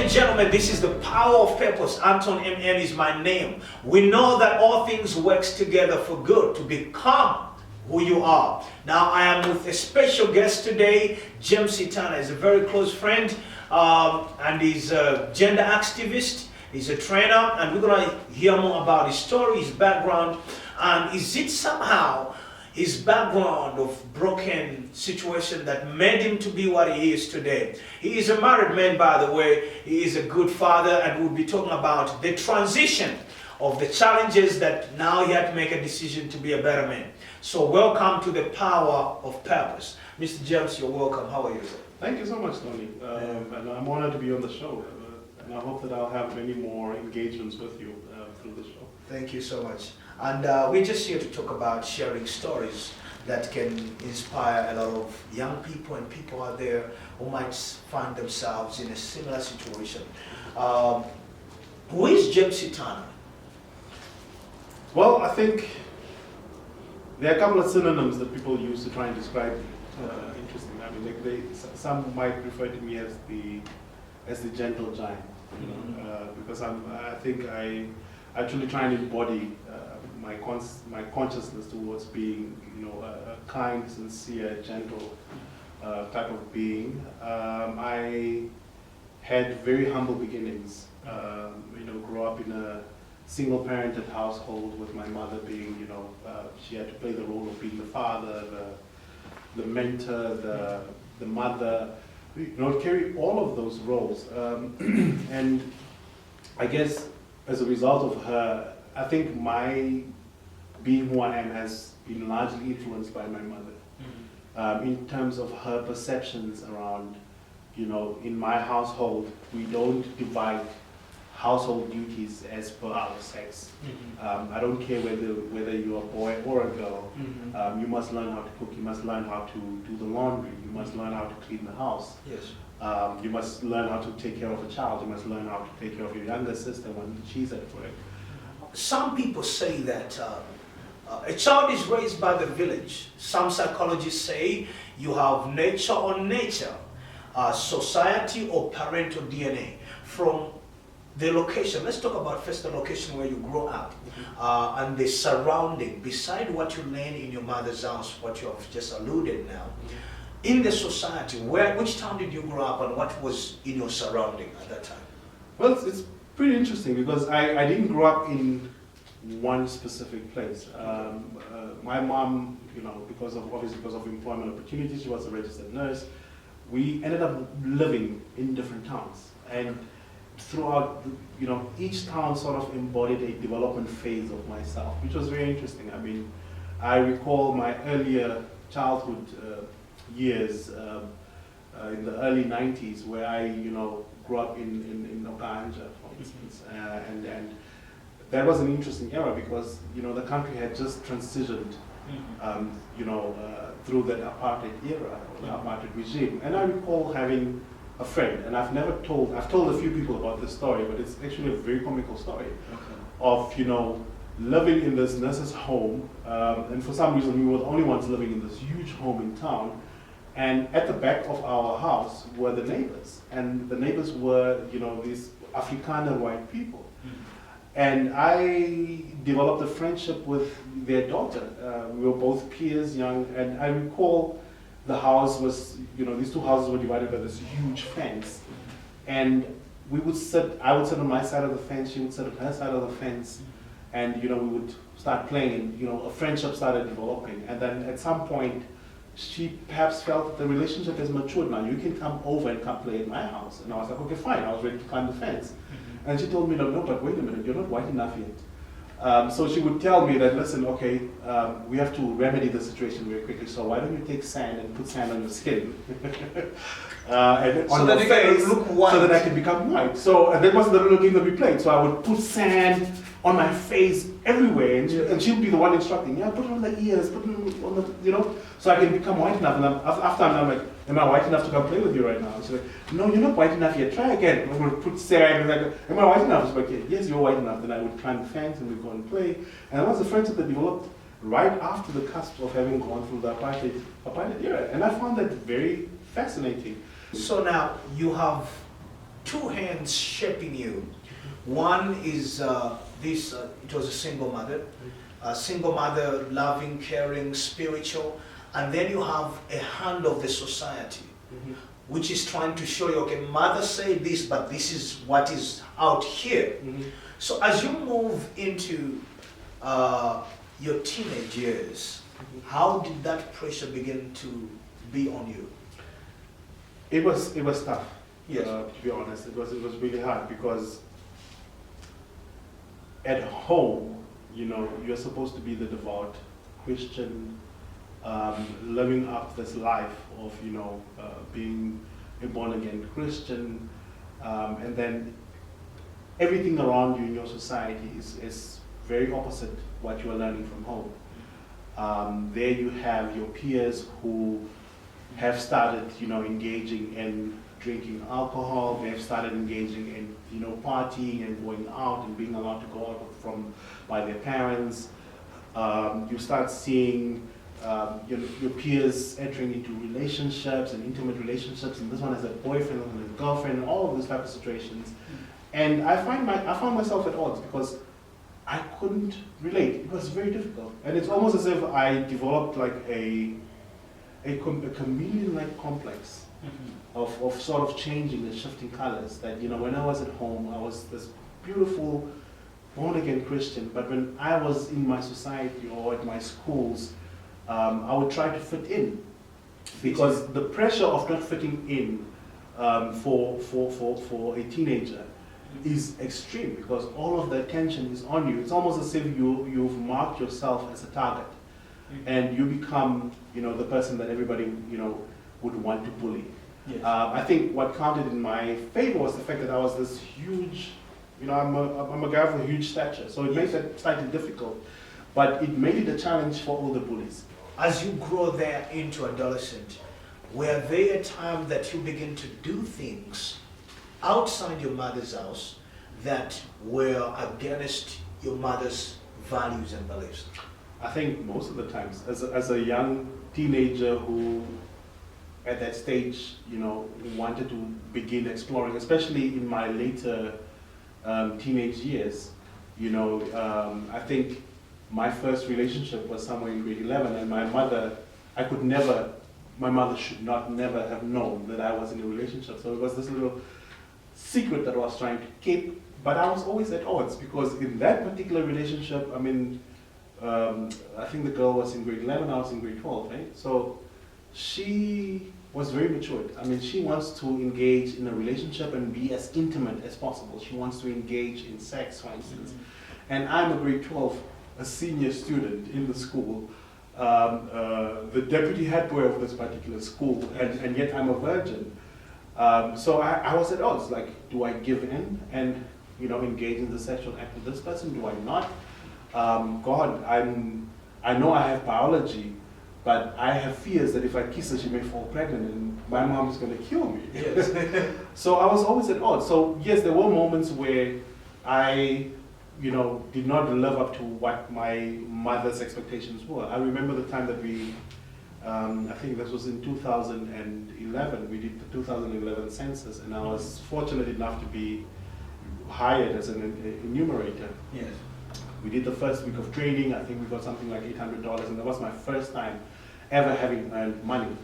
and gentlemen, this is the Power of Purpose. Anton MN is my name. We know that all things works together for good to become who you are. Now I am with a special guest today. James Itana is a very close friend, and he's a gender activist. He's a trainer, and we're going to hear more about his story, his background, and is it somehow his background of broken situation that made him to be what he is today. He is a married man, by the way. He is a good father, and we'll be talking about the transition of the challenges that now he had to make a decision to be a better man. So welcome to the Power of Purpose. Mr. James, you're welcome. How are you, sir? Thank you so much, Tony. And I'm honored to be on the show. And I hope that I'll have many more engagements with you through the show. Thank you so much. And we're just here to talk about sharing stories that can inspire a lot of young people and people out there who might find themselves in a similar situation. Who is James Itana? Well, I think there are a couple of synonyms that people use to try and describe me. Interesting. I mean, some might refer to me as the gentle giant, you know, because I think I actually try and embody my consciousness towards being, you know, a kind, sincere, gentle type of being. I had very humble beginnings. You know, grew up in a single-parented household with my mother being, you know, she had to play the role of being the father, the mentor, the mother, you know, carry all of those roles. And I guess as a result of her, I think my being who I am has been largely influenced by my mother. In terms of her perceptions around, you know, in my household, we don't divide household duties as per our sex. I don't care whether you're a boy or a girl. You must learn how to cook, you must learn how to do the laundry, you must learn how to clean the house. Yes. You must learn how to take care of a child, you must learn how to take care of your younger sister when she's at work. Some people say that a child is raised by the village. Some psychologists say you have nature on nature, society or parental DNA. From the location, let's talk about first the location where you grow up, and the surrounding, beside what you learn in your mother's house, what you have just alluded now. In the society, which town did you grow up and what was in your surrounding at that time? Well, it's pretty interesting because I didn't grow up in one specific place. My mom, you know, obviously because of employment opportunities, she was a registered nurse. We ended up living in different towns, and throughout, you know, each town sort of embodied a development phase of myself, which was very interesting. I mean, I recall my earlier childhood years in the early 90s, where I, you know, grew up in Okanja, for instance, and that was an interesting era because, you know, the country had just transitioned, you know, through that apartheid era, the apartheid regime. And I recall having a friend, and I've told a few people about this story, but it's actually a very comical story of, you know, living in this nurse's home, and for some reason we were the only ones living in this huge home in town, and at the back of our house were the neighbors, and the neighbors were, you know, these Afrikaner white people. And I developed a friendship with their daughter. We were both peers, young, and I recall the house was, you know, these two houses were divided by this huge fence. And I would sit on my side of the fence, she would sit on her side of the fence, and, you know, we would start playing, and, you know, a friendship started developing. And then at some point, she perhaps felt that the relationship has matured now. You can come over and come play at my house. And I was like, okay, fine. I was ready to climb the fence. And she told me, no, but wait a minute, you're not white enough yet. So she would tell me that, listen, okay, we have to remedy the situation very quickly, so why don't you take sand and put sand on your skin and on your face, so that I can become white. So, and that was the little game that we played. So I would put sand on my face everywhere, and she'd be the one instructing, yeah, put it on the ears, put it on the, you know, so I can become white enough. And after I'm like, am I white enough to come play with you right now? And she's like, no, you're not white enough yet, try again. I would put sand, and like, am I white enough? She's like, yes, you're white enough. Then I would climb the fence and we'd go and play. And that was a friendship that developed right after the cusp of having gone through the apartheid era. And I found that very fascinating. So now you have two hands shaping you. One is it was a single mother. A single mother, loving, caring, spiritual. And then you have a hand of the society, which is trying to show you, okay, mother said this, but this is what is out here. So as you move into your teenage years, how did that pressure begin to be on you? It was tough. Yes. To be honest, it was really hard because at home, you know, you're supposed to be the devout Christian, living up this life of, you know, being a born-again Christian, and then everything around you in your society is very opposite what you are learning from home. There you have your peers who have started, you know, engaging in drinking alcohol. They have started engaging in, you know, partying and going out and being allowed to go out by their parents. You start seeing your peers entering into relationships and intimate relationships, and this one has a boyfriend and a girlfriend, and all of these type of situations. And I found myself at odds because I couldn't relate. It was very difficult, and it's almost as if I developed like a chameleon-like complex of sort of changing and shifting colors. That, you know, when I was at home, I was this beautiful born-again Christian, but when I was in my society or at my schools, I would try to fit in, because the pressure of not fitting in for a teenager is extreme, because all of the attention is on you. It's almost as if you've marked yourself as a target, and you become, you know, the person that everybody, you know, would want to bully. Yes. I think what counted in my favor was the fact that I was this huge, you know, I'm a guy of a huge stature, so it makes it slightly difficult, but it made it a challenge for all the bullies. As you grow there into adolescent, were there a time that you begin to do things outside your mother's house that were against your mother's values and beliefs? I think most of the times, as a young teenager who, at that stage, you know, wanted to begin exploring, especially in my later teenage years, you know, I think my first relationship was somewhere in grade 11, and my mother should not never have known that I was in a relationship. So it was this little secret that I was trying to keep, but I was always at odds, because in that particular relationship, I mean, I think the girl was in grade 11, I was in grade 12, right? So she was very matured. I mean, she wants to engage in a relationship and be as intimate as possible. She wants to engage in sex, for instance. And I'm a grade 12, a senior student in the school, the deputy head boy of this particular school, and yet I'm a virgin. So I was at odds, like, do I give in and, you know, engage in the sexual act with this person? Do I not? God, I know I have biology, but I have fears that if I kiss her, she may fall pregnant and my mom is going to kill me. Yes. So I was always at odds. So yes, there were moments where I, you know, did not live up to what my mother's expectations were. I remember the time that we, I think this was in 2011, we did the 2011 census, and I was fortunate enough to be hired as an enumerator. Yes. We did the first week of training. I think we got something like $800, and that was my first time ever having earned money.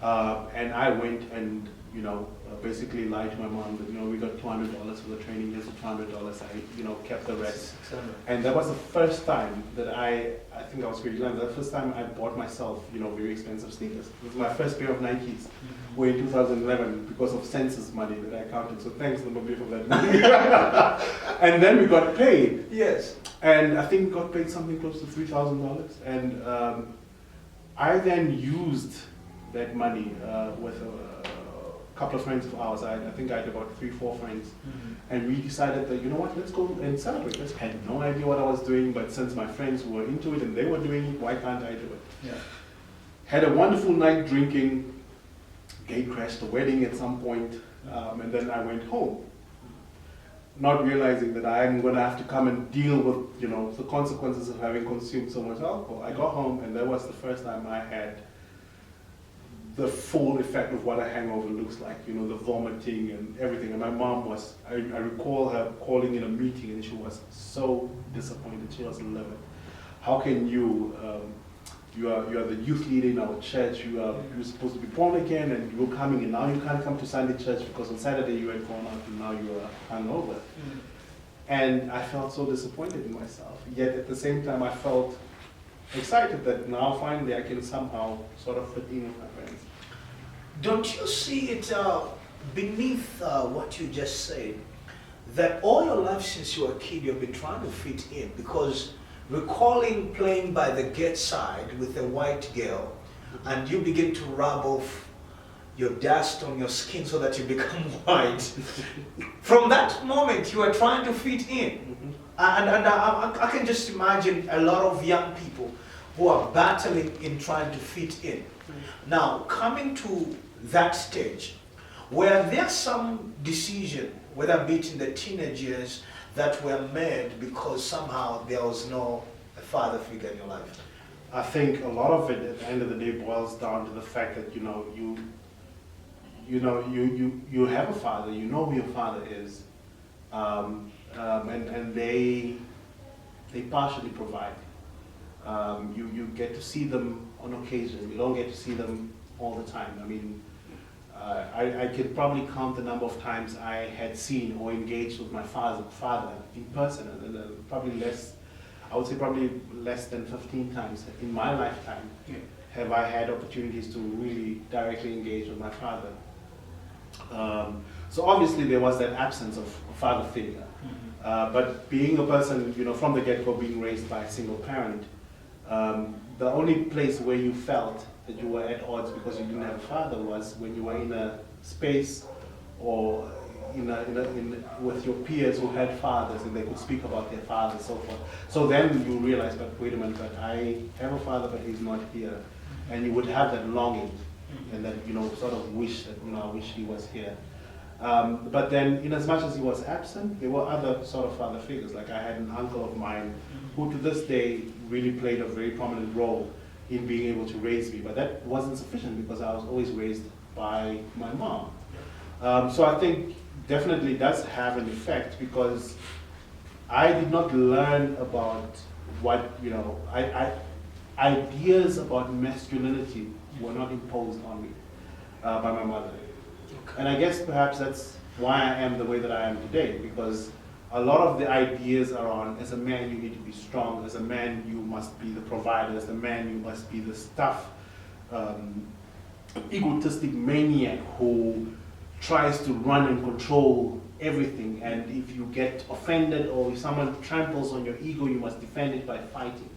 And I went and, you know, basically lied to my mom that, you know, we got $200 for the training, here's the $200, I, you know, kept the rest. And that was the first time that I think I was grade 11, the first time I bought myself, you know, very expensive sneakers. It was my first pair of Nikes, were in 2011 because of census money that I counted. So thanks, Namibian, for that money. And then we got paid. Yes. And I think we got paid something close to $3,000. And I then used that money with a couple of friends of ours. I think I had about 3-4 friends. And we decided that, you know what, let's go and celebrate. I had no idea what I was doing, but since my friends were into it and they were doing it, why can't I do it? Yeah. Had a wonderful night drinking, gate crashed the wedding at some point, and then I went home, not realizing that I'm going to have to come and deal with, you know, the consequences of having consumed so much alcohol. I got home, and that was the first time I had the full effect of what a hangover looks like, you know, the vomiting and everything. And my mom was, I recall her calling in a meeting and she was so disappointed. She was livid. How can you, you are the youth leader in our church, you're supposed to be born again and you're coming and now you can't come to Sunday church because on Saturday you had gone out and now you are hungover. And I felt so disappointed in myself. Yet at the same time I felt excited that now finally I can somehow sort of fit in with my friends. Don't you see it beneath what you just said, that all your life since you were a kid you've been trying to fit in? Because recalling playing by the gate side with a white girl and you begin to rub off your dust on your skin so that you become white. From that moment you are trying to fit in. And I can just imagine a lot of young people who are battling in trying to fit in. Now, coming to that stage, where there's some decision, whether be it in the teenage years, that were made because somehow there was no father figure in your life? I think a lot of it at the end of the day boils down to the fact that, you have a father, you know who your father is, and they partially provide. You get to see them on occasion. You don't get to see them all the time. I mean, I could probably count the number of times I had seen or engaged with my father in person, and probably less. I would say probably less than 15 times in my lifetime have I had opportunities to really directly engage with my father. So obviously there was that absence of a father figure. But being a person, from the get-go, being raised by a single parent, the only place where you felt that you were at odds because you didn't have a father was when you were in a space or with your peers who had fathers and they could speak about their fathers and so forth. So then you realize, but wait a minute, but I have a father, but he's not here. And you would have that longing and that, sort of wish that, I wish he was here. But then, in as much as he was absent, there were other sort of father figures. Like I had an uncle of mine who to this day really played a very prominent role in being able to raise me. But that wasn't sufficient because I was always raised by my mom. So I think definitely does have an effect because I did not learn about what, ideas about masculinity were not imposed on me by my mother. And I guess perhaps that's why I am the way that I am today, because a lot of the ideas are on, as a man you need to be strong, as a man you must be the provider, as a man you must be the egotistic maniac who tries to run and control everything, and if you get offended or if someone tramples on your ego, you must defend it by fighting.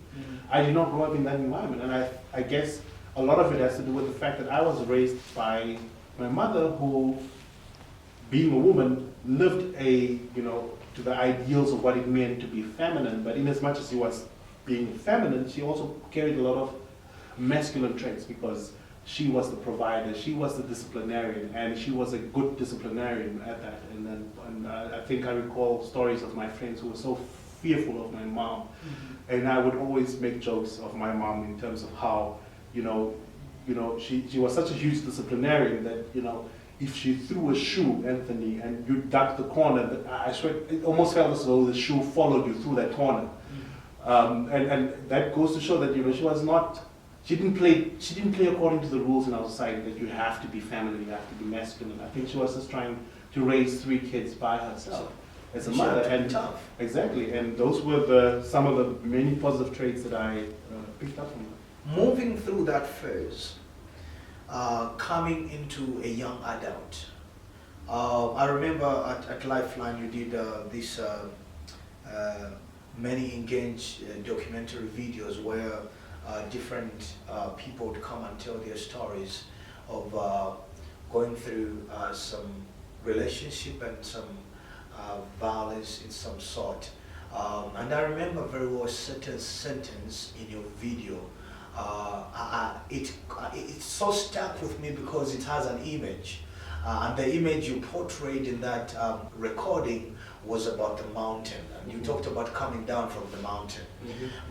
I did not grow up in that environment, and I guess a lot of it has to do with the fact that I was raised by my mother, who, being a woman, lived to the ideals of what it meant to be feminine, but in as much as she was being feminine, she also carried a lot of masculine traits because she was the provider, she was the disciplinarian, and she was a good disciplinarian at that. And I think I recall stories of my friends who were so fearful of my mom, and I would always make jokes of my mom in terms of how, she was such a huge disciplinarian that, if she threw a shoe, Anthony, and you ducked the corner, I swear, it almost felt as though the shoe followed you through that corner. And that goes to show that, she was not, she didn't play according to the rules in our society that you have to be feminine, you have to be masculine. I think she was just trying to raise 3 kids by herself as a mother. And tough. Exactly, and those were some of the many positive traits that I picked up from her. Moving through that phase, coming into a young adult. I remember at Lifeline you did this many engaged documentary videos where different people would come and tell their stories of going through some relationship and some violence in some sort. And I remember very well a certain sentence in your video. It's so stuck with me because it has an image. And the image you portrayed in that recording was about the mountain. And you talked about coming down from the mountain.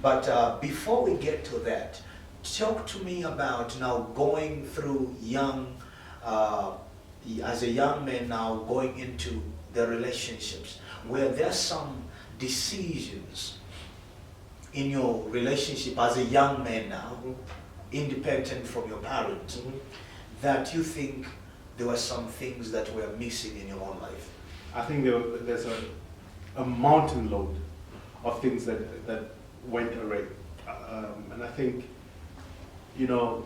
But before we get to that, talk to me about now going through as a young man now going into the relationships where there's some decisions in your relationship as a young man now, independent from your parents, that you think there were some things that were missing in your own life? I think there's a mountain load of things that went awry. And I think, you know,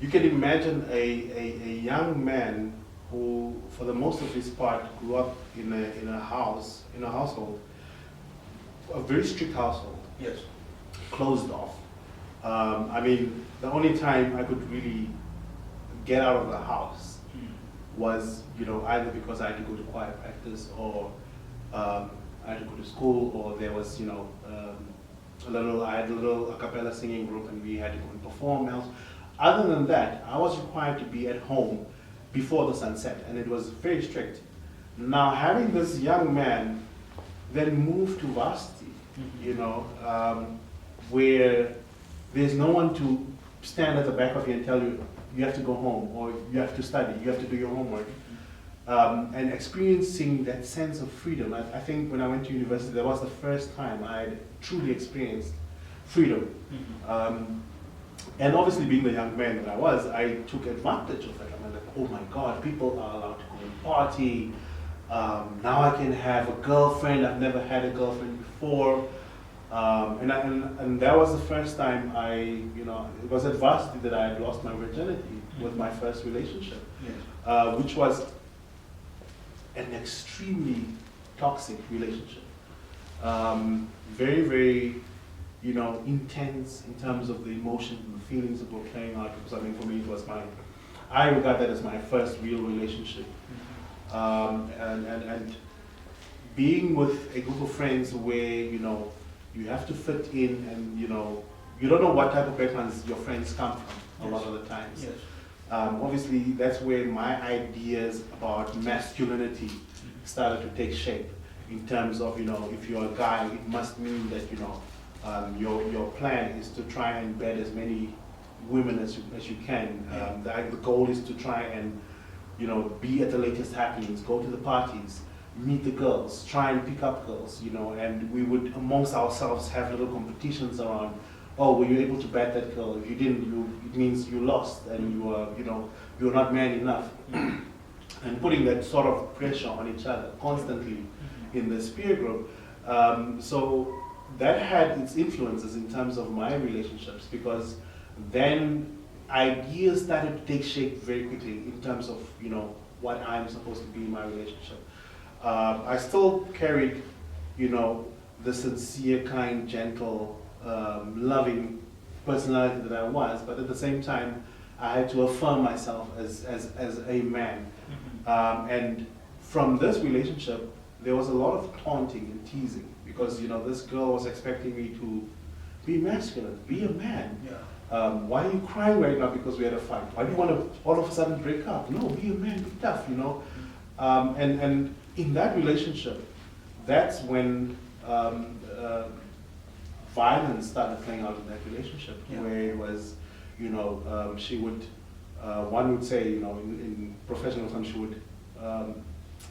you can imagine a young man who, for the most of his part, grew up in a household, a very strict household. Yes. Closed off. I mean, the only time I could really get out of the house was, you know, either because I had to go to choir practice, or I had to go to school, or there was, you know, I had a little a cappella singing group and we had to go and perform else. Other than that, I was required to be at home before the sunset, and it was very strict. Now, having this young man then move to varsity, you know, where there's no one to stand at the back of you and tell you, you have to go home, or you have to study, you have to do your homework. And experiencing that sense of freedom. I think when I went to university, that was the first time I had truly experienced freedom. And obviously, being the young man that I was, I took advantage of it. I'm like, oh my God, people are allowed to go and party. Now I can have a girlfriend. I've never had a girlfriend before. And that was the first time it was at varsity that I had lost my virginity with my first relationship, which was an extremely toxic relationship. Very, very, you know, intense in terms of the emotions and the feelings that were playing out. Because I mean, for me, I regard that as my first real relationship. And being with a group of friends where, you know, you have to fit in, and, you know, you don't know what type of backgrounds your friends come from a lot of the times. Yes. Obviously, that's where my ideas about masculinity started to take shape. In terms of, you know, if you're a guy, it must mean that, you know, your plan is to try and bed as many women as you can. The goal is to try and, you know, be at the latest happenings, go to the parties, meet the girls, try and pick up girls, you know, and we would amongst ourselves have little competitions around, oh, were you able to bat that girl? If you didn't, it means you lost, and you were, you know, you're not man enough. And putting that sort of pressure on each other constantly in this peer group. So that had its influences in terms of my relationships, because then ideas started to take shape very quickly in terms of, you know, what I'm supposed to be in my relationship. I still carried, you know, the sincere, kind, gentle, loving personality that I was, but at the same time, I had to affirm myself as a man. And from this relationship, there was a lot of taunting and teasing, because, you know, this girl was expecting me to be masculine, be a man. Why are you crying right now because we had a fight? Why do you want to all of a sudden break up? No, be a man, be tough, you know. And in that relationship, that's when violence started playing out in that relationship, where it was, you know, she would, one would say, you know, in professional terms, she would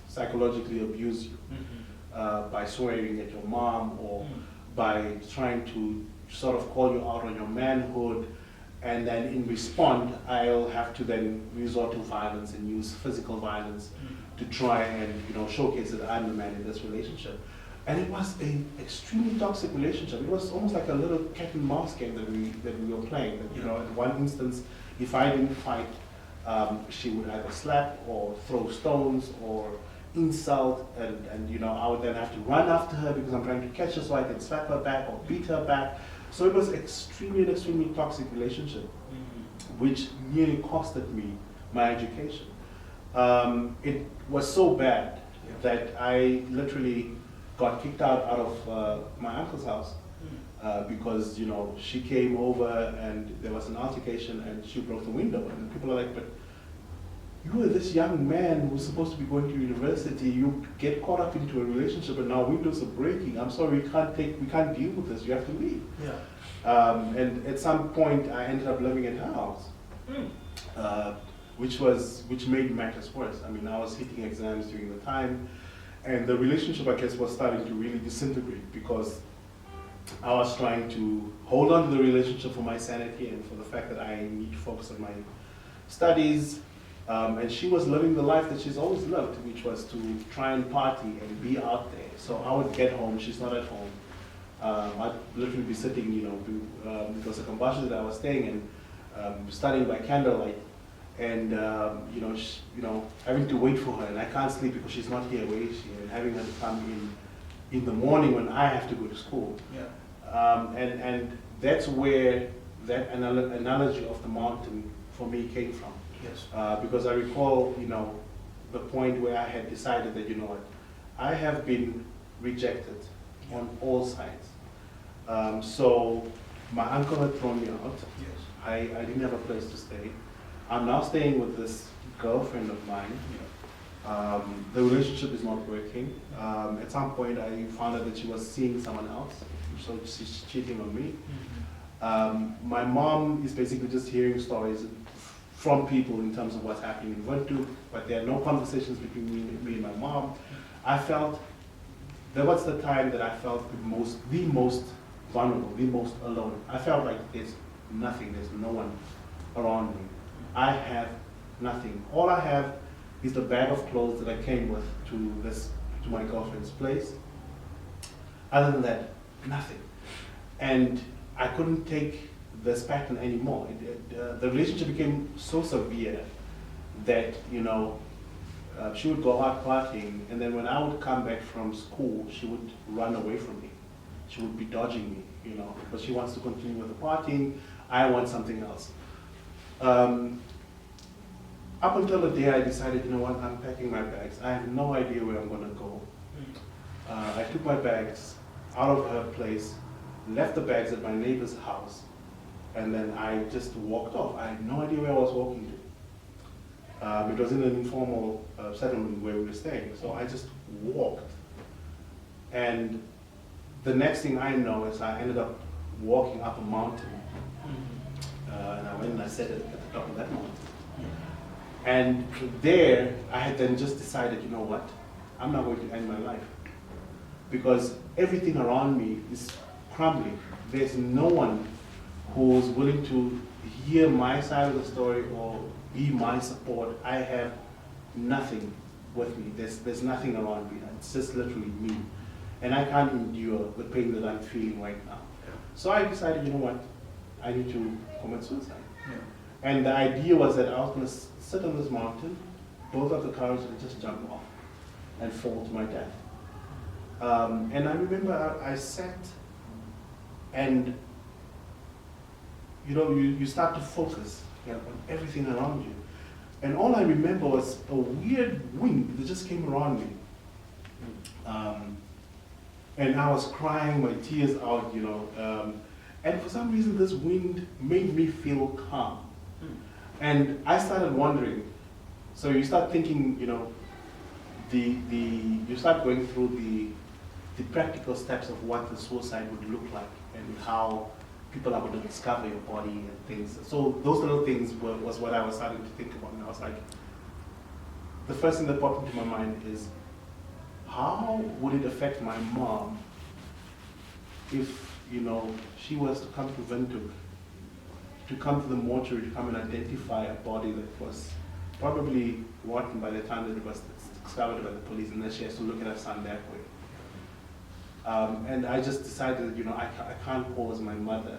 psychologically abuse you by swearing at your mom, or by trying to sort of call you out on your manhood. And then in response, I'll have to then resort to violence and use physical violence to try and, you know, showcase that I'm the man in this relationship. And it was an extremely toxic relationship. It was almost like a little cat and mouse game that we were playing. That, you know, in one instance, if I didn't fight, she would either slap or throw stones or insult, and you know, I would then have to run after her because I'm trying to catch her so I can slap her back or beat her back. So it was extremely toxic relationship, which nearly costed me my education. It was so bad that I literally got kicked out of my uncle's house because, you know, she came over and there was an altercation and she broke the window, and people are like, but you are this young man who's supposed to be going to university, you get caught up into a relationship and now windows are breaking. I'm sorry, we can't deal with this, you have to leave. Yeah. And at some point I ended up living in her house. Which made matters worse. I mean, I was hitting exams during the time, and the relationship, I guess, was starting to really disintegrate because I was trying to hold on to the relationship for my sanity and for the fact that I need to focus on my studies. And she was living the life that she's always lived, which was to try and party and be out there. So I would get home, she's not at home. I'd literally be sitting, it was a combustion that I was staying in, studying by candlelight. And having to wait for her, and I can't sleep because she's not here. Where is she? And having her to come in the morning when I have to go to school. Yeah. And that's where that analogy of the mountain for me came from. Yes. Because I recall, the point where I had decided that, I have been rejected on all sides. So my uncle had thrown me out. Yes. I didn't have a place to stay. I'm now staying with this girlfriend of mine. Yeah. The relationship is not working. At some point, I found out that she was seeing someone else, so she's cheating on me. My mom is basically just hearing stories from people in terms of what's happening in Windhoek, but there are no conversations between me and my mom. I felt, that was the time that I felt the most vulnerable, the most alone. I felt like there's nothing, there's no one around me. I have nothing. All I have is the bag of clothes that I came with to my girlfriend's place. Other than that, nothing. And I couldn't take this pattern anymore. The relationship became so severe that, she would go out partying, and then when I would come back from school, she would run away from me. She would be dodging me, because she wants to continue with the partying. I want something else. Up until the day I decided, I'm packing my bags. I have no idea where I'm going to go. I took my bags out of her place, left the bags at my neighbor's house, and then I just walked off. I had no idea where I was walking to. It was in an informal settlement where we were staying, so I just walked. And the next thing I know is I ended up walking up a mountain. And I went and I sat at the top of that mountain. And there, I had then just decided, I'm not going to end my life. Because everything around me is crumbling. There's no one who's willing to hear my side of the story or be my support. I have nothing with me. There's nothing around me. It's just literally me. And I can't endure the pain that I'm feeling right now. So I decided, I need to commit suicide. Yeah. And the idea was that I was going to sit on this mountain, build up the courage and just jump off and fall to my death. And I remember I sat and, you start to focus on everything around you. And all I remember was a weird wind that just came around me. And I was crying my tears out, and for some reason this wind made me feel calm. And I started wondering, so you start thinking, you start going through the practical steps of what the suicide would look like and how people are going to discover your body and things. So those little things was what I was starting to think about. And I was like, the first thing that popped into my mind is, how would it affect my mom if, she was to come to Windhoek, to come to the mortuary, to come and identify a body that was probably rotten by the time that it was discovered by the police, and then she has to look at her son that way. And I just decided that, I can't cause my mother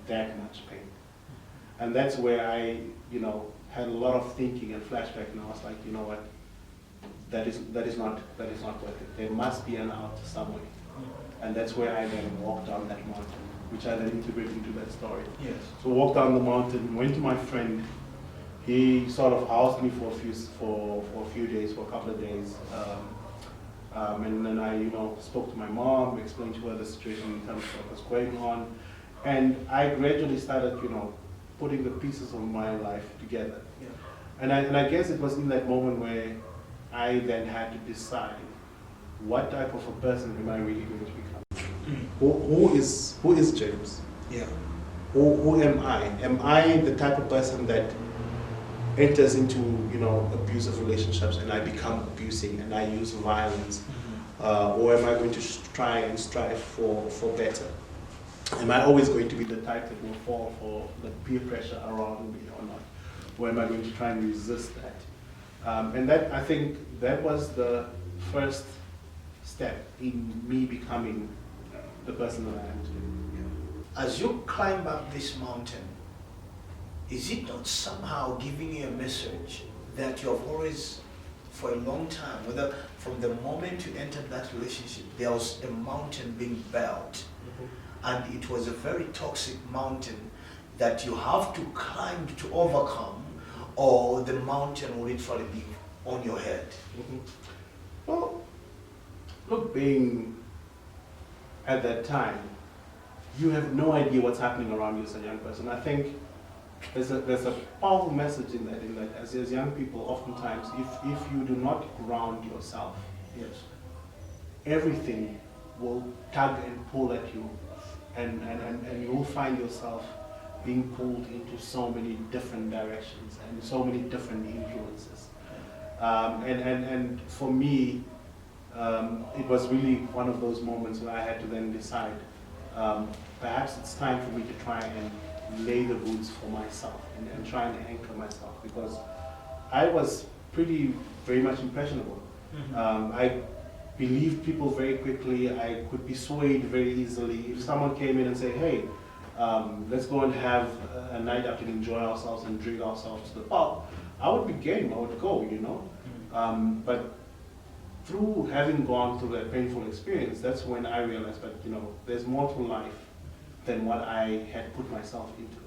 that much pain. And that's where I, had a lot of thinking and flashback, and I was like, what, that is not worth it. There must be an out some way. And that's where I then walked down that mountain, which I then integrated into that story. Yes. So walked down the mountain, went to my friend. He sort of housed me for a few days, for a couple of days. And then I, spoke to my mom, explained to her the situation in terms of what was going on. And I gradually started, putting the pieces of my life together. Yeah. And I guess it was in that moment where I then had to decide what type of a person am I really going to become. Who is James? Yeah. Who am I? Am I the type of person that enters into abusive relationships and I become abusing and I use violence, or am I going to try and strive for better? Am I always going to be the type that will fall for the peer pressure around me or not? Or am I going to try and resist that? And that, I think, that was the first step in me becoming the person that I am today. As you climb up this mountain, is it not somehow giving you a message that you have always, for a long time, whether from the moment you entered that relationship, there was a mountain being built, and it was a very toxic mountain that you have to climb to overcome, or the mountain will literally be on your head? Well, look, being at that time, you have no idea what's happening around you as a young person. I think there's a powerful message in that as young people, oftentimes, if you do not ground yourself, yes, everything will tug and pull at you, and you will find yourself being pulled into so many different directions and so many different influences. And for me, it was really one of those moments where I had to then decide, perhaps it's time for me to try and lay the roots for myself and try and anchor myself, because I was very much impressionable. I believed people very quickly. I could be swayed very easily. If someone came in and said, hey, let's go and have a night out and enjoy ourselves and drink ourselves to the pub, I would be game, I would go, But through having gone through that painful experience, that's when I realized that, there's more to life than what I had put myself into.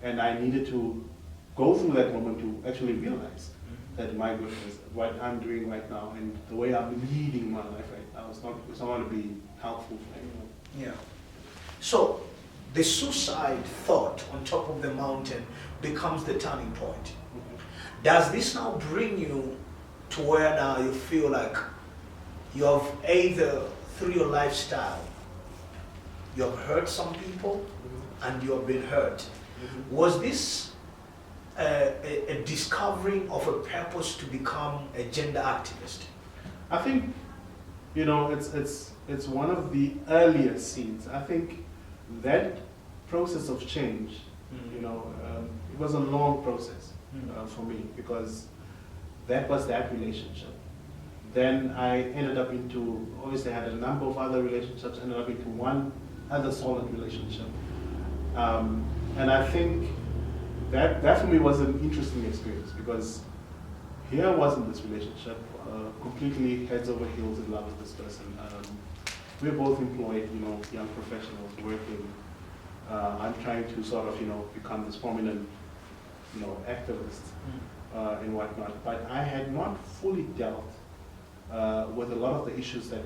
And I needed to go through that moment to actually realize that, my goodness, what I'm doing right now and the way I'm leading my life right now is not going to be helpful for anyone. Yeah. So the suicide thought on top of the mountain becomes the turning point. Does this now bring you to where now you feel like you have either, through your lifestyle, you have hurt some people and you have been hurt? Was this a discovering of a purpose to become a gender activist? I think, it's one of the earlier seeds. I think that process of change, it was a long process for me, because that was that relationship. Then I ended up obviously I had a number of other relationships, ended up into one other solid relationship. And I think that for me was an interesting experience, because here I was in this relationship, completely heads over heels in love with this person. We're both employed, young professionals working. I'm trying to sort of, become this prominent, activist and whatnot. But I had not fully dealt with a lot of the issues that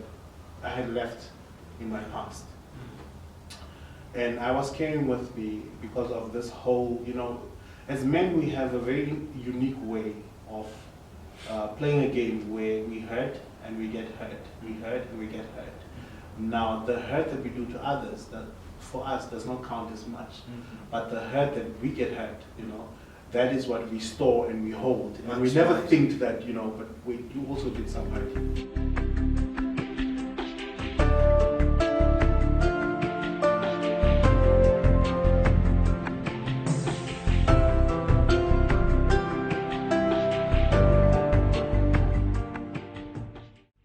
I had left in my past. And I was carrying with me, because of this whole, as men we have a very unique way of playing a game where we hurt and we get hurt, we hurt and we get hurt. Now the hurt that we do to others, that for us does not count as much, but the hurt that we get hurt, that is what we store and we hold. And we never think that, but wait, you also did some hurt.